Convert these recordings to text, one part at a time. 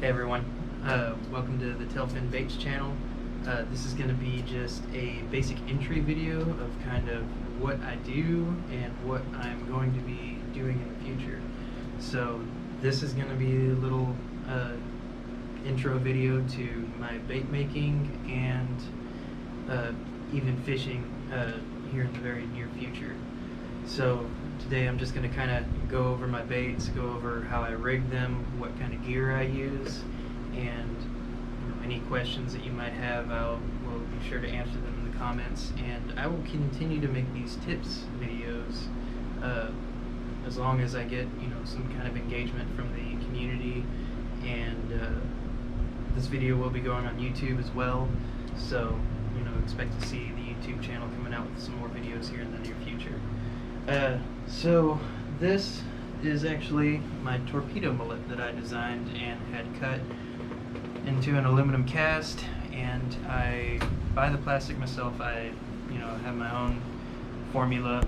Hey everyone, welcome to the TailFen Baits channel. This is going to be just a basic entry video of kind of what I do and what I'm going to be doing in the future. So this is going to be a little intro video to my bait making and even fishing here in the very near future. So today I'm just going to kind of go over my baits, go over how I rig them, what kind of gear I use, and any questions that you might have, will be sure to answer them in the comments. And I will continue to make these tips videos as long as I get some kind of engagement from the community. And this video will be going on YouTube as well, so expect to see the YouTube channel coming out with some more videos here in the near future. So this is actually my torpedo mullet that I designed and had cut into an aluminum cast, and I buy the plastic myself. I have my own formula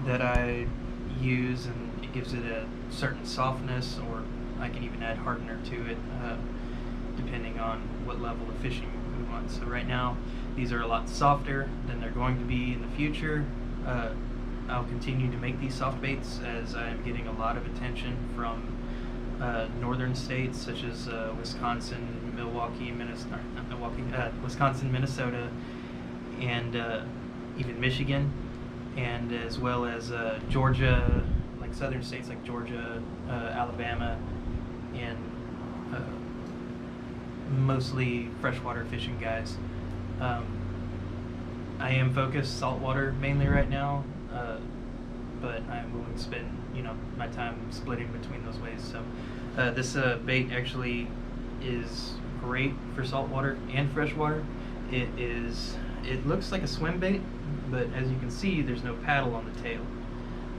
that I use, and it gives it a certain softness, or I can even add hardener to it depending on what level of fishing we want. So right now these are a lot softer than they're going to be in the future. I'll continue to make these soft baits as I'm getting a lot of attention from northern states such as Wisconsin, Wisconsin, Minnesota, and even Michigan, and as well as Georgia, like southern states like Georgia, Alabama, and mostly freshwater fishing guys. I am focused saltwater mainly right now, but I'm willing to spend my time splitting between those ways. So this bait actually is great for saltwater and freshwater. It looks like a swim bait, but as you can see, there's no paddle on the tail.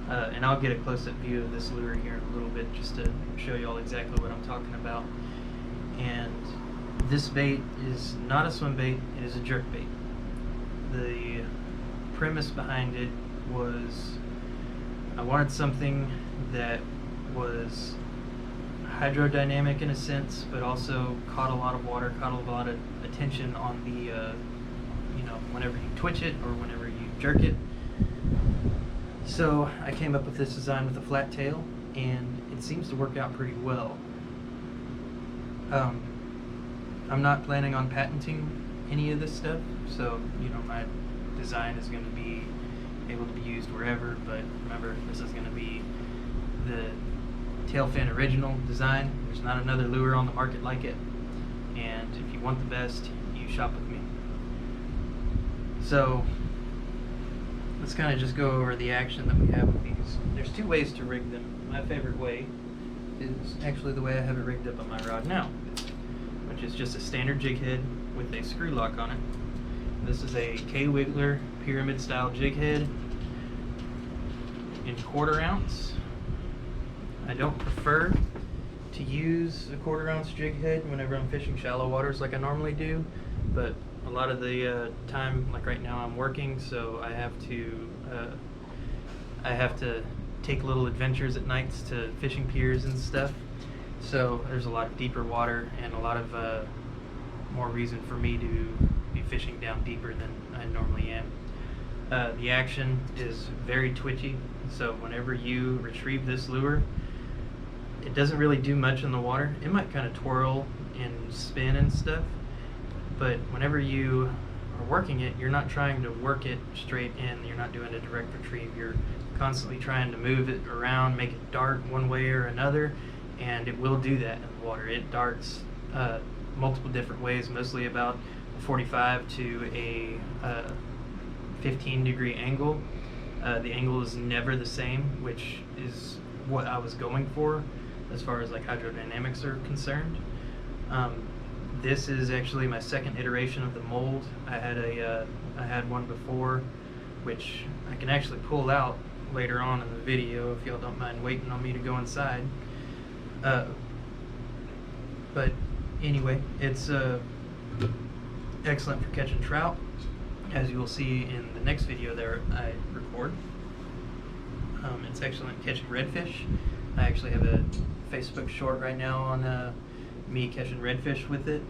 And I'll get a close-up view of this lure here in a little bit just to show you all exactly what I'm talking about. And this bait is not a swim bait, it is a jerk bait. The premise behind it was I wanted something that was hydrodynamic in a sense, but also caught a lot of water, caught a lot of attention on the, whenever you twitch it or whenever you jerk it. So I came up with this design with a flat tail, and it seems to work out pretty well. I'm not planning on patenting any of this stuff, so my design is going to be able to be used wherever, but remember, this is going to be the TailFen original design. There's not another lure on the market like it, and if you want the best, you shop with me. So let's kind of just go over the action that we have with these. There's two ways to rig them. My favorite way is actually the way I have it rigged up on my rod now, which is just a standard jig head with a screw lock on it. This is a K-Wiggler pyramid style jig head in 1/4 ounce. I don't prefer to use a 1/4 ounce jig head whenever I'm fishing shallow waters like I normally do, but a lot of the time, like right now, I'm working, so I have to take little adventures at nights to fishing piers and stuff. So there's a lot of deeper water and a lot of more reason for me to be fishing down deeper than I normally am. The action is very twitchy, so whenever you retrieve this lure, it doesn't really do much in the water. It might kind of twirl and spin and stuff, but whenever you are working it, you're not trying to work it straight in. You're not doing a direct retrieve. You're constantly trying to move it around, make it dart one way or another, and it will do that in the water. It darts multiple different ways, mostly about a 45 to a 15-degree angle. The angle is never the same, which is what I was going for as far as like hydrodynamics are concerned. This is actually my second iteration of the mold. I had one before, which I can actually pull out later on in the video if y'all don't mind waiting on me to go inside. But anyway, it's excellent for catching trout, as you will see in the next video there I record. It's excellent catching redfish. I actually have a Facebook short right now on me catching redfish with it.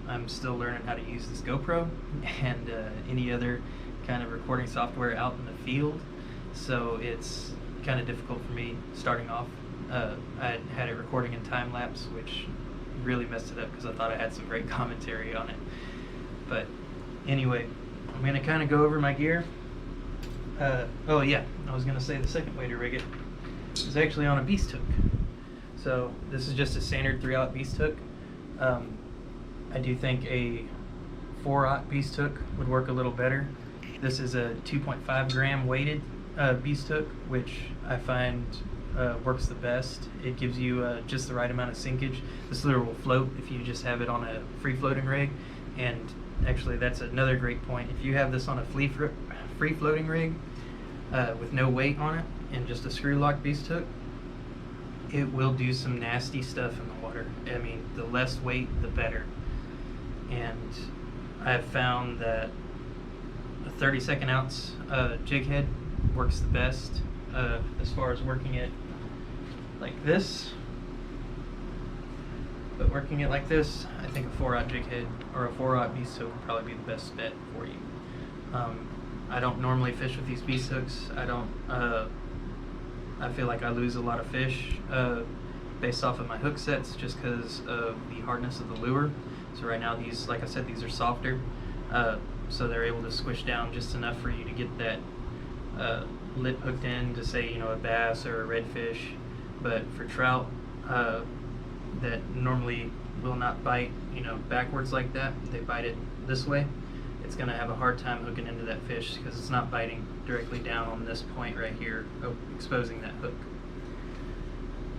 I'm still learning how to use this GoPro and any other kind of recording software out in the field, so it's kind of difficult for me starting off. I had it recording in time lapse, which really messed it up because I thought I had some great commentary on it. But anyway, I'm going to kind of go over my gear. Oh yeah, I was going to say the second way to rig it is actually on a beast hook. So this is just a standard 3/0 beast hook. I do think a 4/0 beast hook would work a little better. This is a 2.5 gram weighted beast hook, which I find works the best. It gives you just the right amount of sinkage. This lure will float if you just have it on a free floating rig, and actually that's another great point. If you have this on a free floating rig with no weight on it and just a screw lock beast hook, it will do some nasty stuff in the water. I mean, the less weight, the better. And I've found that a 32nd ounce jig head works the best as far as working it like this. But working it like this, I think a 4/0 jig head or a 4/0 beast hook would probably be the best bet for you. I don't normally fish with these beast hooks. I feel like I lose a lot of fish based off of my hook sets just because of the hardness of the lure. So right now these, like I said, these are softer, so they're able to squish down just enough for you to get that lip hooked in to, say, a bass or a redfish. But for trout that normally will not bite backwards like that, they bite it this way, it's going to have a hard time hooking into that fish because it's not biting directly down on this point right here, exposing that hook.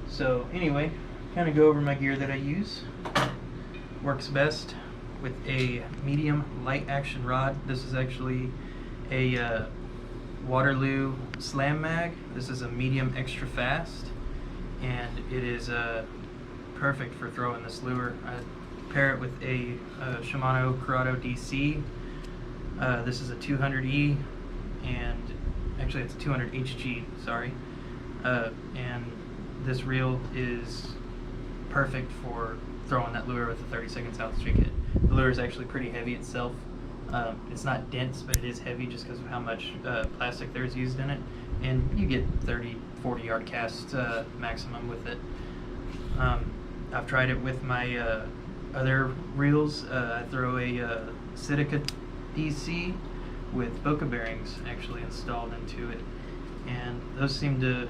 So anyway, kind of go over my gear that I use. Works best with a medium light action rod. This is actually a Waterloo Slam Mag. This is a medium extra fast, and it is perfect for throwing this lure. I pair it with a Shimano Corrado DC. This is a 200E, and actually it's a 200 HG, sorry. And this reel is perfect for throwing that lure with a 32nd ounce jig head. The lure is actually pretty heavy itself. It's not dense, but it is heavy just because of how much plastic there's used in it. And you get 30, 40 yard cast maximum with it. I've tried it with my other reels. I throw a Sitka DC with Boca bearings actually installed into it, and those seem to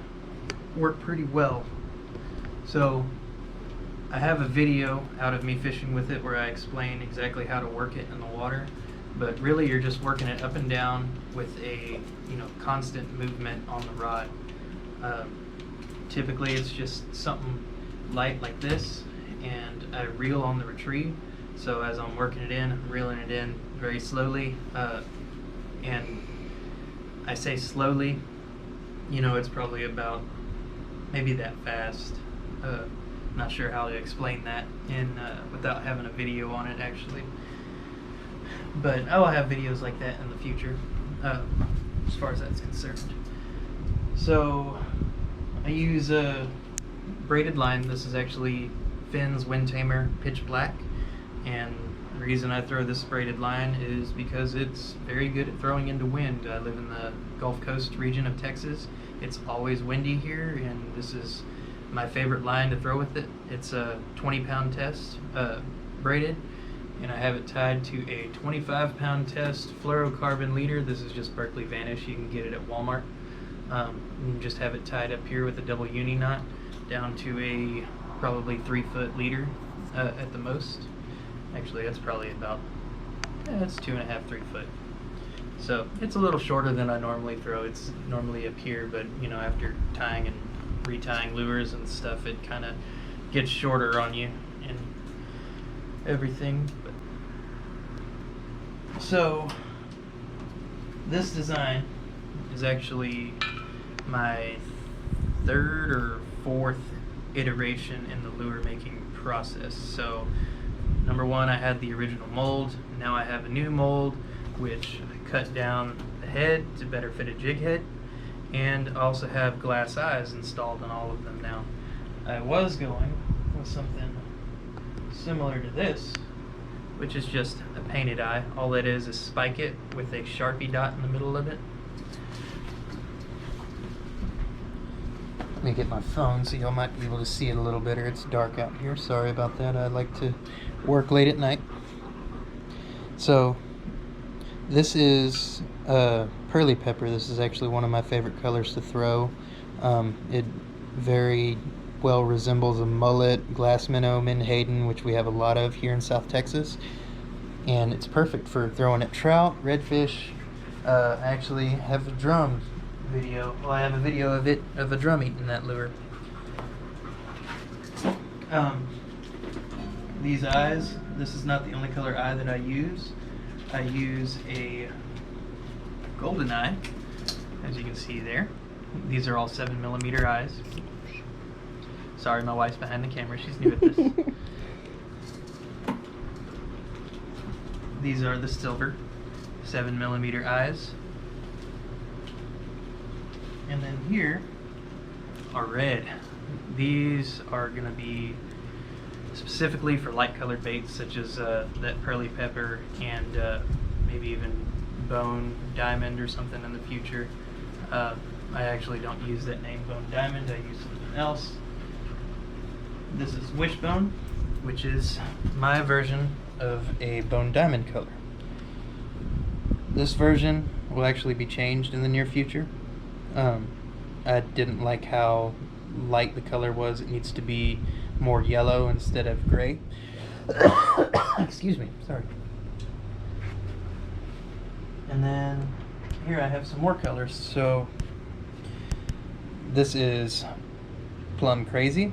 work pretty well. So I have a video out of me fishing with it where I explain exactly how to work it in the water, but really you're just working it up and down with a constant movement on the rod. Typically it's just something light like this, and I reel on the retrieve. So as I'm working it in, I'm reeling it in very slowly, and I say slowly, it's probably about maybe that fast. Not sure how to explain that without having a video on it actually, but I will have videos like that in the future as far as that's concerned. So I use a braided line. This is actually Finn's Wind Tamer Pitch Black, and the reason I throw this braided line is because it's very good at throwing into wind. I live in the Gulf Coast region of Texas. It's always windy here, and this is my favorite line to throw with it. It's a 20-pound test braided, and I have it tied to a 25-pound test fluorocarbon leader. This is just Berkeley Vanish. You can get it at Walmart. You just have it tied up here with a double uni knot down to a probably 3-foot leader at the most. Actually, that's probably about, it's 2.5, 3 foot. So it's a little shorter than I normally throw. It's normally up here, but after tying and retying lures and stuff, it kind of gets shorter on you and everything. So this design is actually my 3rd or 4th iteration in the lure making process. So number 1, I had the original mold. Now I have a new mold, which I cut down the head to better fit a jig head, and I also have glass eyes installed on all of them now. I was going with something similar to this, which is just a painted eye. All it is spike it with a Sharpie dot in the middle of it. Let me get my phone so y'all might be able to see it a little better. It's dark out here. Sorry about that. I like to work late at night. So this is Pearly Pepper. This is actually one of my favorite colors to throw. It very well resembles a mullet, glass minnow, menhaden, which we have a lot of here in South Texas. And it's perfect for throwing at trout, redfish. I actually have a drum video. Well, I have a video of a drum eating that lure. These eyes, this is not the only color eye that I use. I use a golden eye, as you can see there. These are all 7mm eyes. Sorry, my wife's behind the camera. She's new at this. These are the silver 7mm eyes. And then here are red. These are going to be specifically for light colored baits such as that Pearly Pepper and maybe even Bone Diamond or something in the future. I actually don't use that name Bone Diamond, I use something else. This is Wishbone, which is my version of a Bone Diamond color. This version will actually be changed in the near future. I didn't like how light the color was. It needs to be more yellow instead of gray. Excuse me, sorry. And then here I have some more colors. So this is Plum Crazy.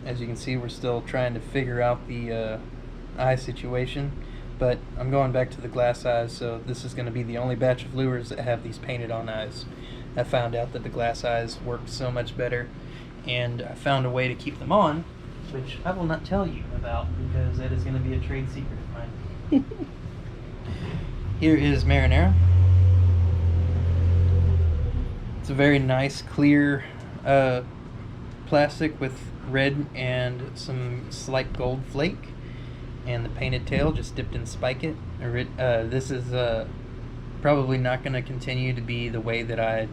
As you can see, we're still trying to figure out the eye situation, but I'm going back to the glass eyes, so this is going to be the only batch of lures that have these painted on eyes. I found out that the glass eyes work so much better, and I found a way to keep them on, which I will not tell you about because that is going to be a trade secret of mine. Here is Marinara. It's a very nice, clear plastic with red and some slight gold flake, and the painted tail just dipped in spike it. This is probably not going to continue to be the way that I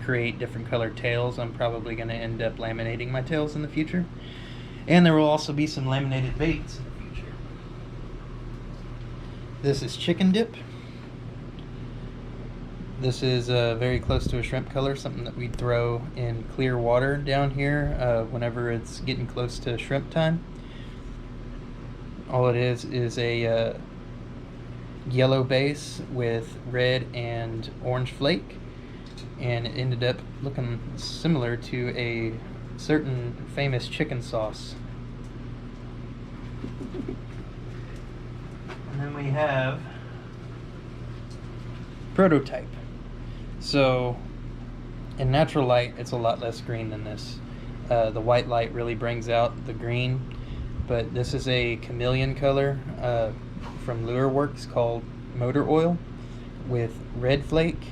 create different colored tails. I'm probably going to end up laminating my tails in the future, and there will also be some laminated baits in the future. This is Chicken Dip. This is very close to a shrimp color, something that we throw in clear water down here whenever it's getting close to shrimp time. All it is a yellow base with red and orange flake, and it ended up looking similar to a certain famous chicken sauce. And then we have Prototype. So in natural light, it's a lot less green than this. The white light really brings out the green, but this is a chameleon color from Lure Works called Motor Oil with red flake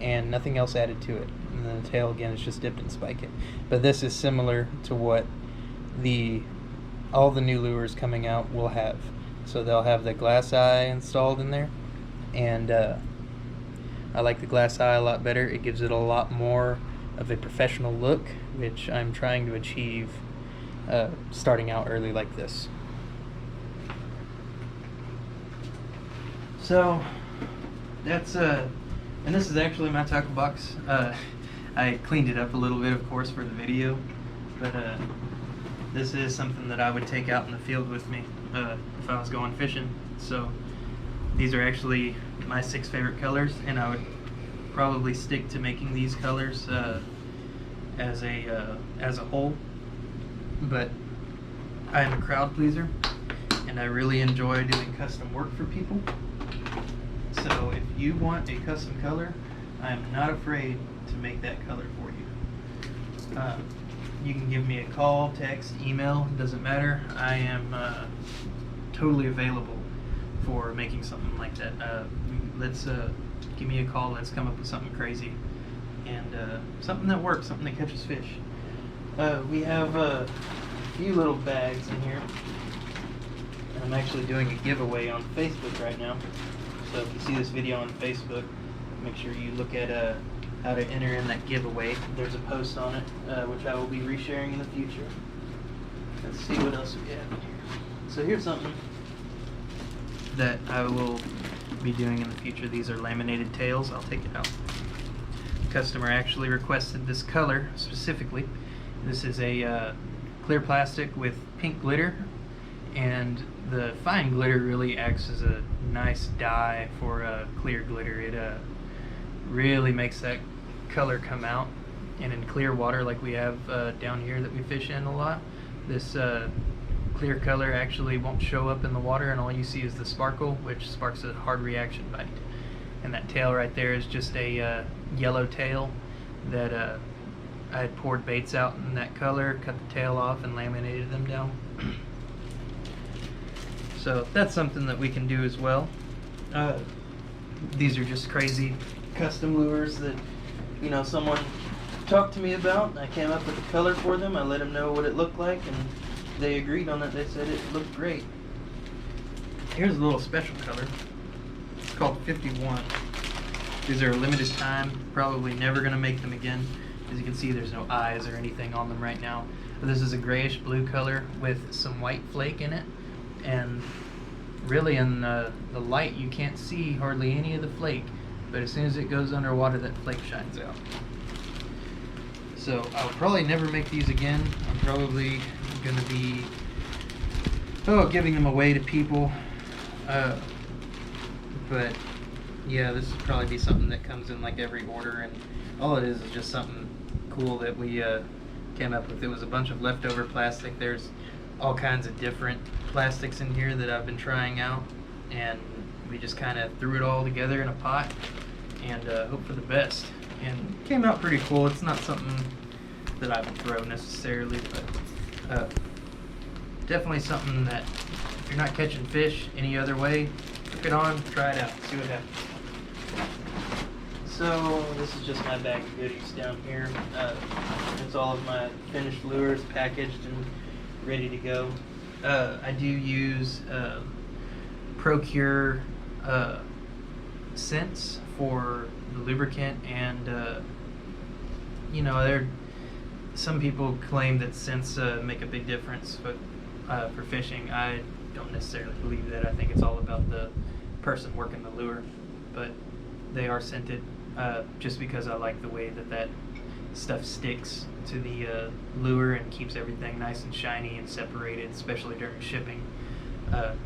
and nothing else added to it. And then the tail again is just dipped in spike it. But this is similar to what all the new lures coming out will have. So they'll have the glass eye installed in there, and I like the glass eye a lot better. It gives it a lot more of a professional look, which I'm trying to achieve starting out early like this. So that's and this is actually my tackle box. I cleaned it up a little bit, of course, for the video, but this is something that I would take out in the field with me if I was going fishing. So these are actually my 6 favorite colors, and I would probably stick to making these colors as a whole. But I am a crowd pleaser, and I really enjoy doing custom work for people. So if you want a custom color, I am not afraid to make that color for you. You can give me a call, text, email, it doesn't matter. I am totally available for making something like that. Let's give me a call, let's come up with something crazy, and something that works, something that catches fish. We have few little bags in here. And I'm actually doing a giveaway on Facebook right now. So if you see this video on Facebook, make sure you look at how to enter in that giveaway. There's a post on it, which I will be resharing in the future. Let's see what else we have in here. So here's something that I will be doing in the future. These are laminated tails. I'll take it out. The customer actually requested this color specifically. This is a clear plastic with pink glitter, and the fine glitter really acts as a nice dye for clear glitter. It really makes that color come out, and in clear water like we have down here that we fish in a lot, this clear color actually won't show up in the water, and all you see is the sparkle, which sparks a hard reaction bite. And that tail right there is just a yellow tail that I had poured baits out in that color, cut the tail off, and laminated them down. So that's something that we can do as well. These are just crazy custom lures that, you know, someone talked to me about. I came up with a color for them. I let them know what it looked like, and they agreed on it. They said it looked great. Here's a little special color. It's called 51. These are a limited time. Probably never going to make them again. As you can see, there's no eyes or anything on them right now. But this is a grayish blue color with some white flake in it. And really in the light you can't see hardly any of the flake, but as soon as it goes underwater that flake shines out. So I'll probably never make these again. I'm probably going to be giving them away to people, but yeah, this would probably be something that comes in like every order, and all it is just something cool that we came up with. It was a bunch of leftover plastic. There's all kinds of different plastics in here that I've been trying out, and we just kind of threw it all together in a pot and hope for the best, and it came out pretty cool. It's not something that I would throw necessarily, but definitely something that if you're not catching fish any other way, hook it on, try it out, see what happens. So this is just my bag of goodies down here. It's all of my finished lures packaged and ready to go. I do use Procure scents for the lubricant, and you know, some people claim that scents make a big difference, but for fishing, I don't necessarily believe that. I think it's all about the person working the lure, but they are scented just because I like the way that stuff sticks to the lure and keeps everything nice and shiny and separated, especially during shipping,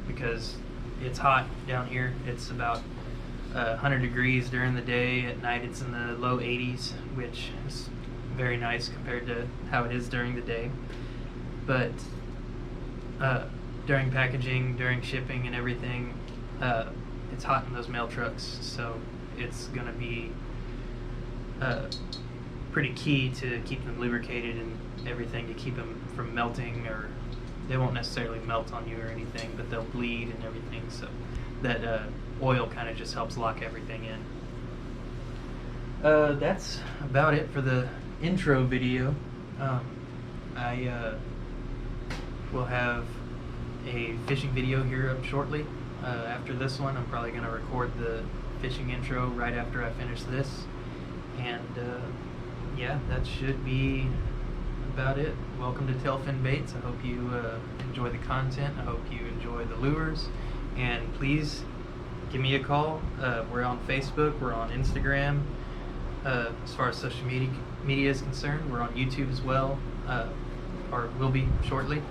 because it's hot down here. It's about 100 degrees during the day. At night it's in the low 80s, which is very nice compared to how it is during the day. But during packaging, during shipping and everything, it's hot in those mail trucks, so it's going to be pretty key to keep them lubricated and everything, to keep them from melting, or they won't necessarily melt on you or anything, but they'll bleed and everything, so that oil kind of just helps lock everything in. That's about it for the intro video. I will have a fishing video here up shortly. After this one, I'm probably going to record the fishing intro right after I finish this, and yeah, that should be about it. Welcome to TailFen Baits. I hope you enjoy the content. I hope you enjoy the lures, and please give me a call. We're on Facebook, we're on Instagram. As far as social media is concerned, we're on YouTube as well, or will be shortly.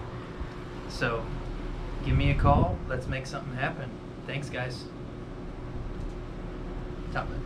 So give me a call. Let's make something happen. Thanks, guys. Top it.